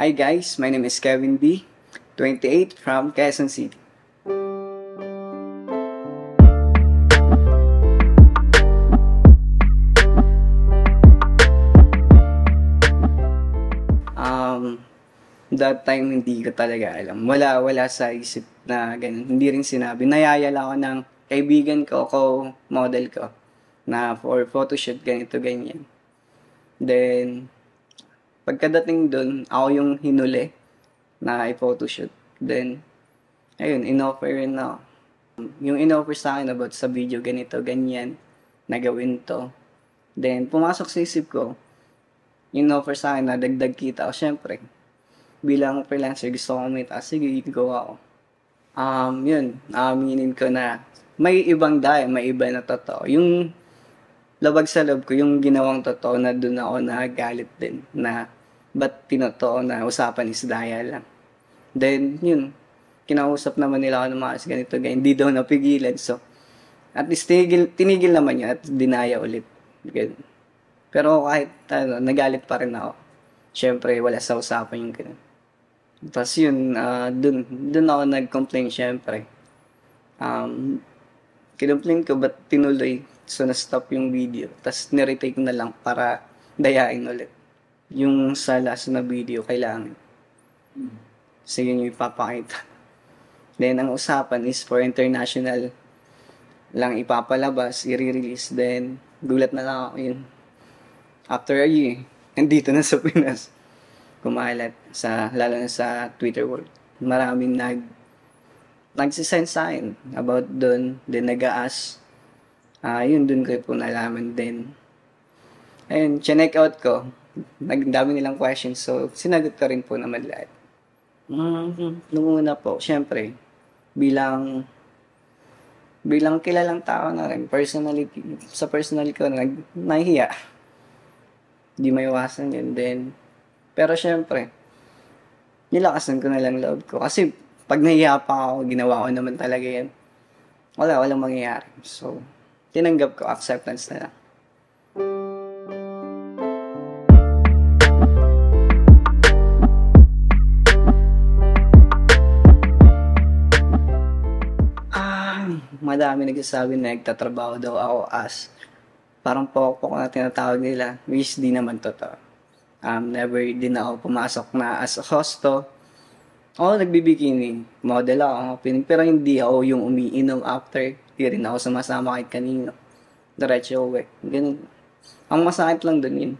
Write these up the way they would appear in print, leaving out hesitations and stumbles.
Hi guys, my name is Kevin B, 28 from Quezon City. That time hindi ko talaga alam. Wala sa isip na ganun. Hindi rin sinabi. Nayayala ako ng kaibigan ko, model ko, na for photoshoot, ganito, ganyan. Then, pagkadating dun, ako yung hinuli na i-photoshoot. Then, ayun, in-offer rin ako. Yung in-offer sa akin about sa video, ganito, ganyan, na gawin to. Then, pumasok sa isip ko, in-offer sa akin na dagdag kita ko, syempre. Bilang freelancer, gusto ko kumita. Sige, gawa ko. Yun, aminin ko na may ibang dahil, may iba na totoo. Yung labag sa loob ko, yung ginawang totoo na doon ako nagalit din na ba't tinotoo na usapan is daya lang. Then, yun, kinausap naman nila ako ng mga ganito, hindi daw napigilan. So, at least tinigil naman yun at dinaya ulit. Ganun. Pero kahit nagalit pa rin ako. Siyempre, wala sa usapan yung ganun. Tapos yun, dun ako nag-complain siyempre. Kinumplain ko ba't tinuloy. So, na-stop yung video. Tapos, niretake na lang para dayain ulit. Yung sa last na video, kailangan. So, yun yung ipapakita. Then, ang usapan is for international lang ipapalabas, i-release. Then, gulat na lang ako yun. After a year, nandito na sa Pinas. Kumalat, lalo na sa Twitter world. Maraming nagsisend sa akin about dun. Then, nag-a-ask. Yun, dun ko po nalaman din. Ayun, check out ko. Dami nilang questions. So, sinagot ko rin po naman lahat. Nung una po, syempre, bilang kilalang tao na rin, sa personality ko, nahihiya. Di maiwasan yun. Then, pero syempre, nilakasan ko na lang loob ko. Kasi, pag nahihiya pa ako, ginawa ko naman talaga yan. Walang mangyayari. So, tinanggap ko, acceptance na lang. Madami nagsasabi na nagtatrabaho daw ako as parang pokpok na tinatawag nila, which di naman totoo. Never din ako pumasok na as a hosto. Oo, nagbibikini, model ako, pero hindi ako yung umiinom after. Di rin ako sumasama kahit kanino. Diretso uwi. Ganun. Ang masakit lang dun yun.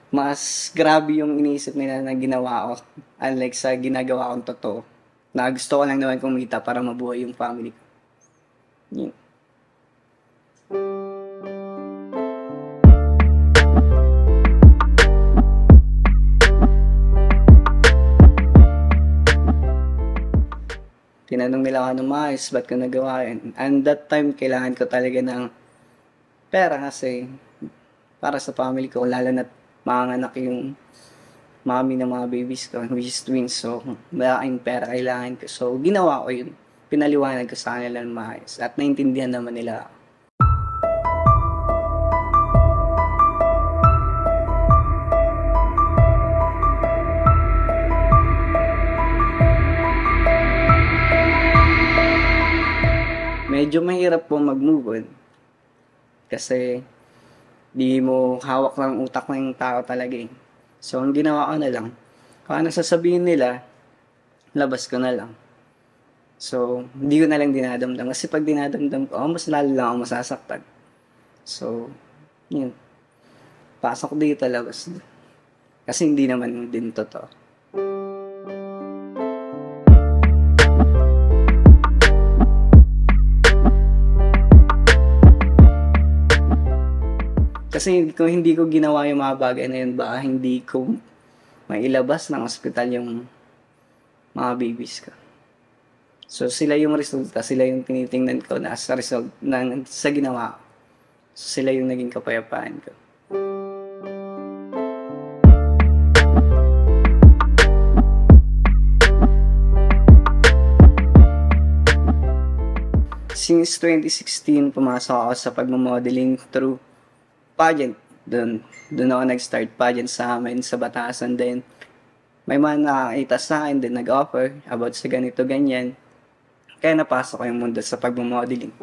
Mas grabe yung iniisip nila na ginawa ko. Unlike sa ginagawa kong totoo. Na gusto ko lang naman kumita para mabuhay yung family ko. Yun. Tinanong nila ako ng maayos, ba't ko nagawa yun? And that time, kailangan ko talaga ng pera kasi para sa family ko, lalo na't manganak yung mami ng mga babies ko, which is twins. So, malaking pera kailangan ko. So, ginawa ko yun. Pinaliwanag ko sa kanila ng maayos. At naintindihan naman nila ako. Medyo mahirap po mag-move on. Kasi, di mo hawak ng utak ng tao talaga eh. So, ang ginawa ko na lang, kung ano sasabihin nila, labas ko na lang. So, hindi ko na lang dinadamdam. Kasi pag dinadamdam ko, mas lalo lang ako masasaktan. So, yun. Pasok dito, labas. Kasi hindi naman din totoo. Kasi kung hindi ko ginawa yung mga bagay na yun, baka hindi ko mailabas ng ospital yung mga babies ko. So, sila yung resulta, sila yung tinitingnan ko na sa result sa ginawa ko. So, sila yung naging kapayapaan ko. Since 2016, pumasok ako sa pagmamodeling through pageant. Doon ako nag-start pageant sa amin sa Batasan din. May mga nakakita sa akin din nag-offer about sa ganito, ganyan. Kaya napasok ko yung mundo sa pagmamodeling.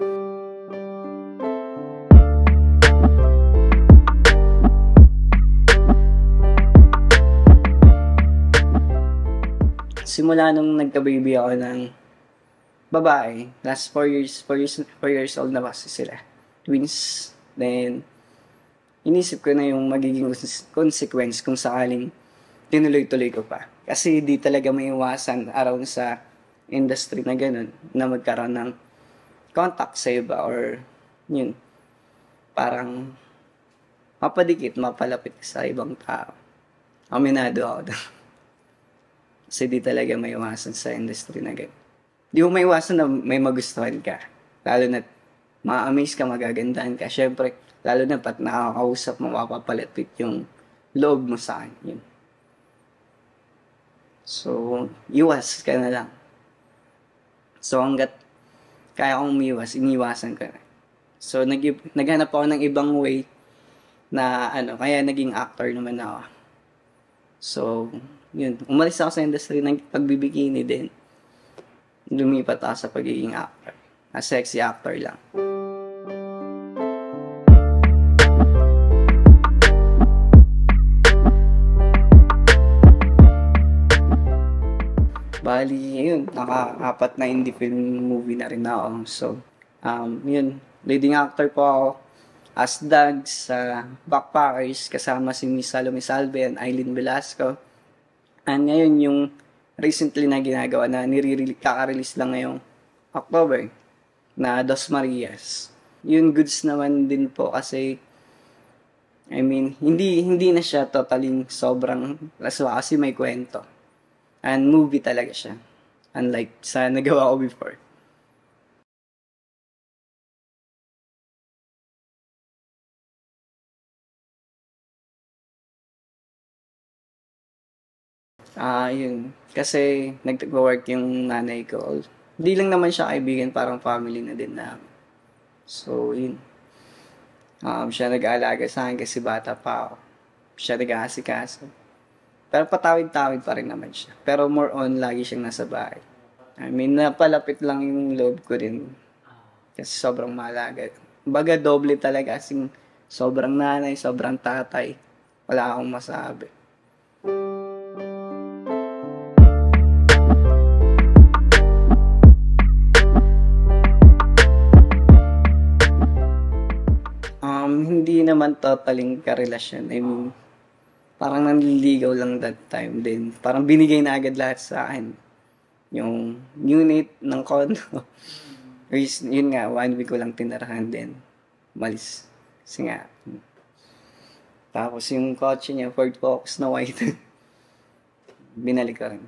Simula nung nagka-baby ako ng babae, last 4 years old na kasi sila. Twins. Then, inisip ko na yung magiging consequence kung sakaling tinuloy-tuloy ko pa. Kasi di talaga may iwasan around sa industry na ganun, na magkaroon ng contact sa iba or yun, parang mapadikit, mapalapit sa ibang tao. Aminado ako doon. Kasi di talaga may iwasan sa industry na ganun. Di mo may iwasan na may magustuhan ka. Lalo na ma-amaze ka, magagandahan ka. Siyempre, lalo na pat nakakausap mo, mapapalapit yung loob mo sa akin. Yun. So, iwas ka na lang. So, hanggat kaya kong umiwas, iniwasan ka na. So, naghanap ako ng ibang way na kaya naging actor naman ako. So, yun. Umalis ako sa industry ng pagbibikini din. Lumipat ako sa pagiging actor. Sexy actor lang. Bali, yun, naka-4 na indie film movie na rin ako. So, yun, leading actor po ako as Dag sa Backpackers kasama si Miss Salome Salve and Aileen Velasco. And ngayon yung recently na ginagawa na kaka-release lang ngayong October na Dos Marias. Yun goods naman din po kasi hindi na siya totally sobrang laswa kasi may kwento. And movie talaga siya. Unlike sa nagawa ko before. Yun. Kasi nag-work yung nanay ko. Hindi lang naman siya kaibigan, parang family na din namin. So, yun. Siya nag-aalaga sa akin kasi bata pa ako. Siya nag-aasikaso. Pero patawid-tawid pa rin naman siya. Pero more on, lagi siyang nasa bahay. Napalapit lang yung loob ko din. Kasi sobrang malaga. Baga doble talaga. Kasing sobrang nanay, sobrang tatay. Wala akong masabi. Hindi naman totaling karelasyon. Parang nanliligaw lang that time din. Parang binigay na agad lahat sa akin. Yung unit ng condo. Yun nga, 1 week ko lang tinirahan din. Malis. Kasi nga. Tapos yung kotse niya, Ford Focus na white. Binalik ko rin.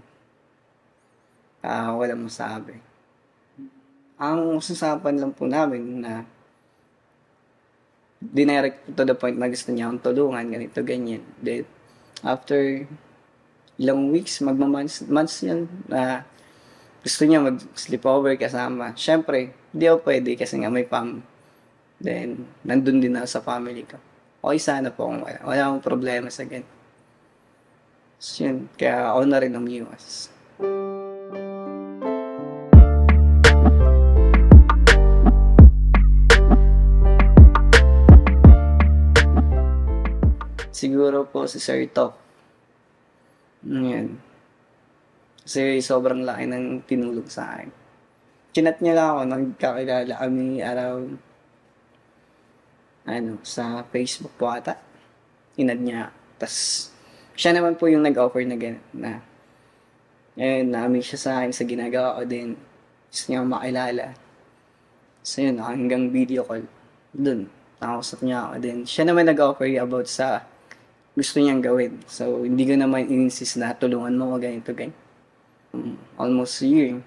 Walang masabi. Ang usasapan lang po namin na dinirect to the point na gusto niya akong tulungan, ganito, ganyan. Then, after ilang weeks, months yan, na gusto niya mag-sleepover kasama. Siyempre, hindi ako pwede kasi nga may Then, nandun din ako sa family ko. Okay sana po kung wala akong problema sa ganyan. So, yun, kaya ako na rin umiwas. Siguro po si Sir Top. Yan. Kasi sobrang laki ng tinulong sa akin. Chinat niya lang ako, nagkakilala kami around sa Facebook po ata. Inad niya. Tas siya naman po yung nag-offer na gano'n na na-amaze siya sa akin sa ginagawa ko din. Gusto niya makilala. So yun, hanggang video call. Dun, nakausap niya ako. Then, siya naman nag-offer about sa gusto niyang gawin. So, hindi ko naman insist na tulungan mo ko ganito, ganyan. Almost a year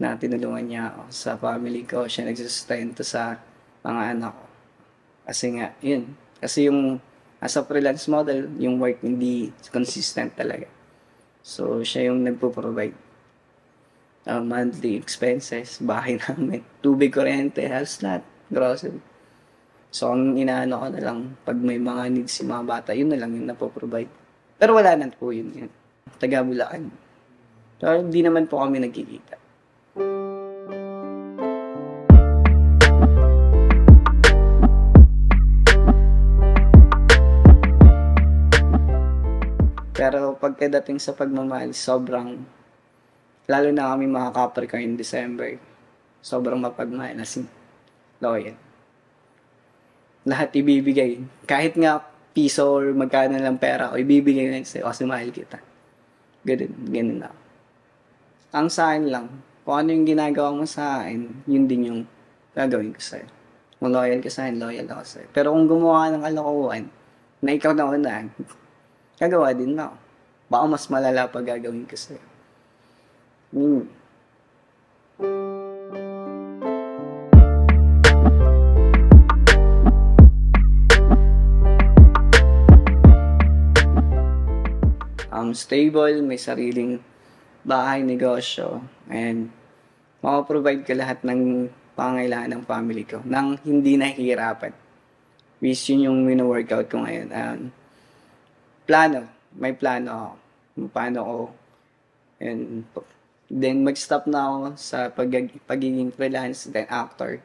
na tinulungan niya ako sa family ko. Siya nagsusustento sa mga anak ko. Kasi nga, yun. Kasi yung as a freelance model, yung work hindi consistent talaga. So, siya yung nagpo-provide. Monthly expenses, bahay namin, tubig, kuryente, halos lahat, grocery. So, ang inaano ko na lang, pag may mga needs si mga bata, yun na lang yung napoprovide. Pero wala na po yun. Taga Bulacan. So, hindi naman po kami nagkikita. Pero pagkadating sa pagmamahal, sobrang, lalo na kami mga Capricorn December, sobrang mapagmahal, as in, loyal. Lahat ibibigay. Kahit nga piso or magkano lang pera ko, ibibigay na sa'yo kasi mahal kita. Ganun na. Ang sa akin lang, kung ano yung ginagawa mo sa akin, yun din yung gagawin ko sa'yo. Kung loyal ka sa akin, loyal ako sa'yo. Pero kung gumawa ka ng kalokohan, na ikaw na unahan, gagawa din na ako. Baka mas malala pa gagawin ko sa'yo. Stable, may sariling bahay, negosyo, and makaprovide ko lahat ng pangailangan ng family ko nang hindi nahihirapan. Which yun yung wino-workout ko ngayon. May plano ako. Paano ko, and then mag-stop na ako sa pagiging freelance, then actor.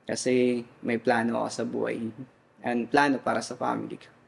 Kasi may plano ako sa buhay. And plano para sa family ko.